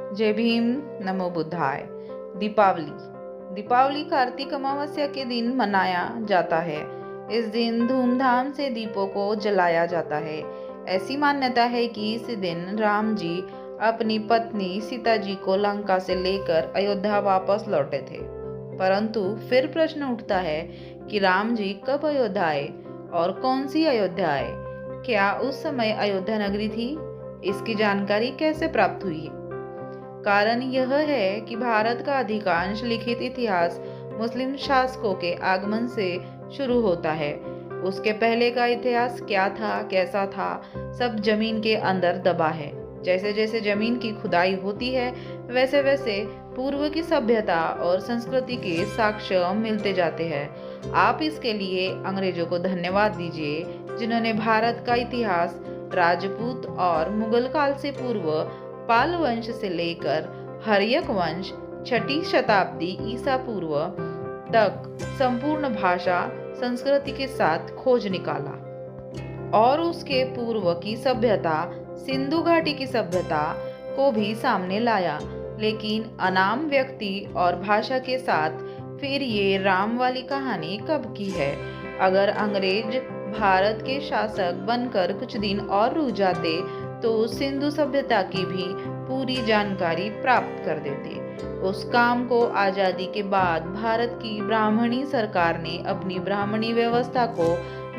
जय भीम, नमो बुद्धाय। दीपावली कार्तिक अमावस्या के दिन मनाया जाता है। इस दिन धूमधाम से दीपों को जलाया जाता है। ऐसी मान्यता है कि इस दिन राम जी अपनी पत्नी सीता जी को लंका से लेकर अयोध्या वापस लौटे थे। परंतु फिर प्रश्न उठता है कि राम जी कब अयोध्या आए और कौन सी अयोध्या आए? क्या उस समय अयोध्या नगरी थी? इसकी जानकारी कैसे प्राप्त हुई? कारण यह है कि भारत का अधिकांश लिखित इतिहास मुस्लिम शासकों के आगमन से शुरू होता है। उसके पहले का इतिहास क्या था, कैसा था, सब जमीन के अंदर दबा है। जैसे जैसे जमीन की खुदाई होती है, वैसे वैसे पूर्व की सभ्यता और संस्कृति के साक्ष्य मिलते जाते हैं। आप इसके लिए अंग्रेजों को धन्यवाद दीजिए, जिन्होंने भारत का इतिहास राजपूत और मुगल काल से पूर्व पाल वंश से लेकर हर्यक वंश 6ठी शताब्दी ईसा पूर्व तक संपूर्ण भाषा संस्कृति के साथ खोज निकाला और उसके पूर्व की सभ्यता सिंधु घाटी की सभ्यता को भी सामने लाया। लेकिन अनाम व्यक्ति और भाषा के साथ फिर ये राम वाली कहानी कब की है? अगर अंग्रेज भारत के शासक बनकर कुछ दिन और रुक जाते तो सिंधु सभ्यता की भी पूरी जानकारी प्राप्त कर देते। उस काम को आजादी के बाद भारत की ब्राह्मणी सरकार ने अपनी ब्राह्मणी व्यवस्था को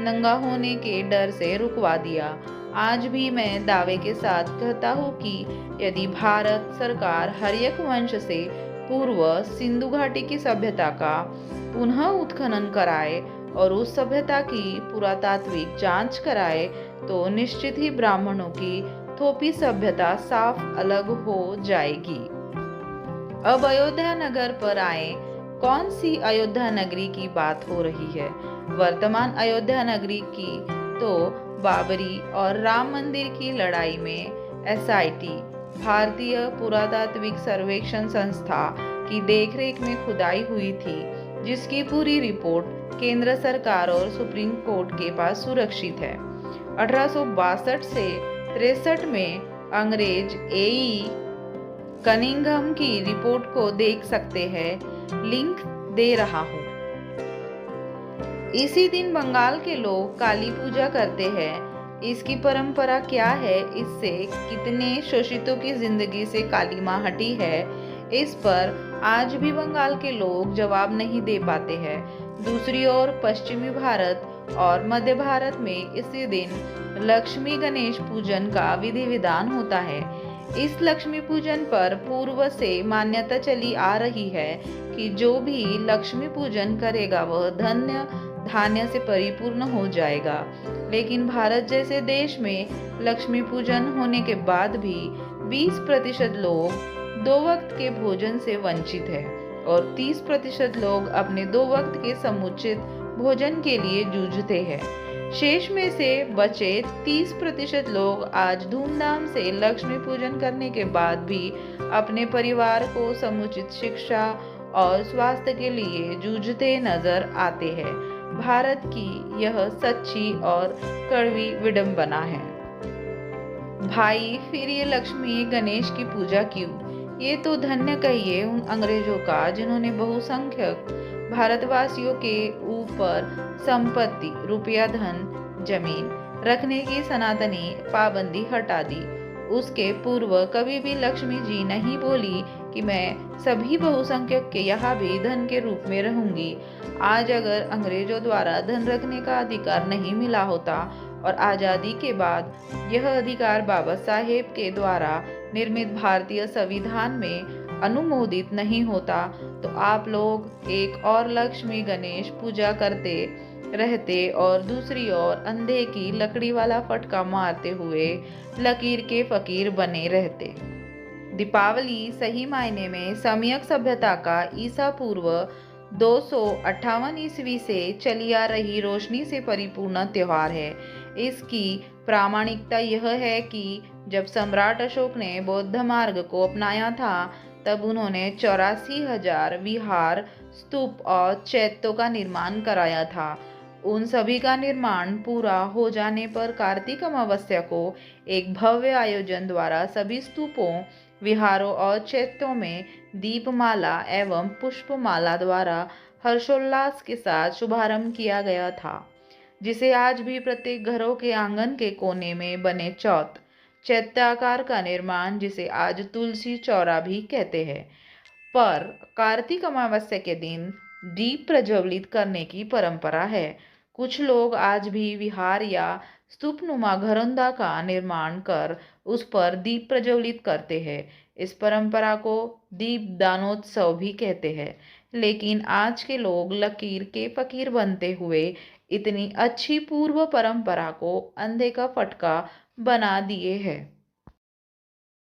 नंगा होने के डर से रुकवा दिया। आज भी मैं दावे के साथ कहता हूँ कि यदि भारत सरकार हर्यक वंश से पूर्व सिंधु घाटी की सभ्यता का पुनः उत्खनन कराए और उस सभ्यता की पुरातात्विक जांच कराए तो निश्चित ही ब्राह्मणों की थोपी सभ्यता साफ अलग हो जाएगी। अब अयोध्या नगर पर आए। कौन सी अयोध्या नगरी की बात हो रही है? वर्तमान अयोध्या नगरी की तो बाबरी और राम मंदिर की लड़ाई में एसआईटी भारतीय पुरातात्विक सर्वेक्षण संस्था की देखरेख में खुदाई हुई थी, जिसकी पूरी रिपोर्ट केंद्र सरकार और सुप्रीम कोर्ट के पास सुरक्षित है। 1862 से 63 में अंग्रेज एई कनिंघम की रिपोर्ट को देख सकते हैं। लिंक दे रहा हूँ। इसी दिन बंगाल के लोग काली पूजा करते हैं। इसकी परंपरा क्या है? इससे कितने शोषितों की जिंदगी से काली मां हटी है? इस पर आज भी बंगाल के लोग जवाब नहीं दे पाते हैं। दूसरी ओर पश्चिमी भारत और मध्य भारत में इसी दिन लक्ष्मी गणेश पूजन का विधि विधान होता है। इस लक्ष्मी पूजन पर पूर्व से मान्यता चली आ रही है कि जो भी लक्ष्मी पूजन करेगा वह धन्य धान्य से परिपूर्ण हो जाएगा। लेकिन भारत जैसे देश में लक्ष्मी पूजन होने के बाद भी 20% लोग 2 वक्त के भोजन से वंचित है और 30% लोग अपने 2 वक्त के समुचित भोजन के लिए जूझते हैं। शेष में से बचे 30% लोग आज धूमधाम से लक्ष्मी पूजन करने के बाद भी अपने परिवार को समुचित शिक्षा और स्वास्थ्य के लिए जूझते नजर आते हैं। भारत की यह सच्ची और कड़वी विडंबना है। भाई, फिर ये लक्ष्मी गणेश की पूजा क्यों? ये तो धन्य कहिए उन अंग्रेजों का जिन्होंने बहुसंख्यक भारतवासियों के ऊपर संपत्ति, रुपया, धन, जमीन रखने की सनातनी पाबंदी हटा दी। उसके पूर्व कभी भी लक्ष्मी जी नहीं बोली कि मैं सभी बहुसंख्यक के यहाँ भी धन के रूप में रहूंगी। आज अगर अंग्रेजों द्वारा धन रखने का अधिकार नहीं मिला होता और आजादी के बाद यह अधिकार बाबा साहेब के द्वारा निर्मित भारतीय संविधान में अनुमोदित नहीं होता तो आप लोग एक और लक्ष्मी गणेश पूजा करते रहते और दूसरी ओर अंधे की लकड़ी वाला फटका मारते हुए लकीर के फकीर बने रहते। दीपावली सही मायने में सम्यक सभ्यता का ईसा पूर्व 258 ईस्वी से चली आ रही रोशनी से परिपूर्ण त्योहार है। इसकी प्रामाणिकता यह है कि जब सम्राट अशोक ने बौद्ध मार्ग को अपनाया था तब उन्होंने 84,000 विहार, स्तूप और चैत्यों का निर्माण कराया था। उन सभी का निर्माण पूरा हो जाने पर कार्तिक अमावस्या को एक भव्य आयोजन द्वारा सभी स्तूपों विहारों और चैत्यों में दीपमाला एवं पुष्पमाला द्वारा हर्षोल्लास के साथ शुभारंभ किया गया था, जिसे आज भी प्रत्येक घरों के आंगन के कोने में बने चैत्याकार का निर्माण, जिसे आज तुलसी चौरा भी कहते हैं, पर कार्तिक अमावस्या के दिन दीप प्रज्वलित करने की परंपरा है। कुछ लोग आज भी विहार या स्तूपनुमा घरौंदा का निर्माण कर उस पर दीप प्रज्वलित करते हैं। इस परंपरा को दीपदानोत्सव भी कहते हैं। लेकिन आज के लोग लकीर के फकीर बनते हुए इतनी अच्छी पूर्व परंपरा को अंधे का फटका बना दिए हैं।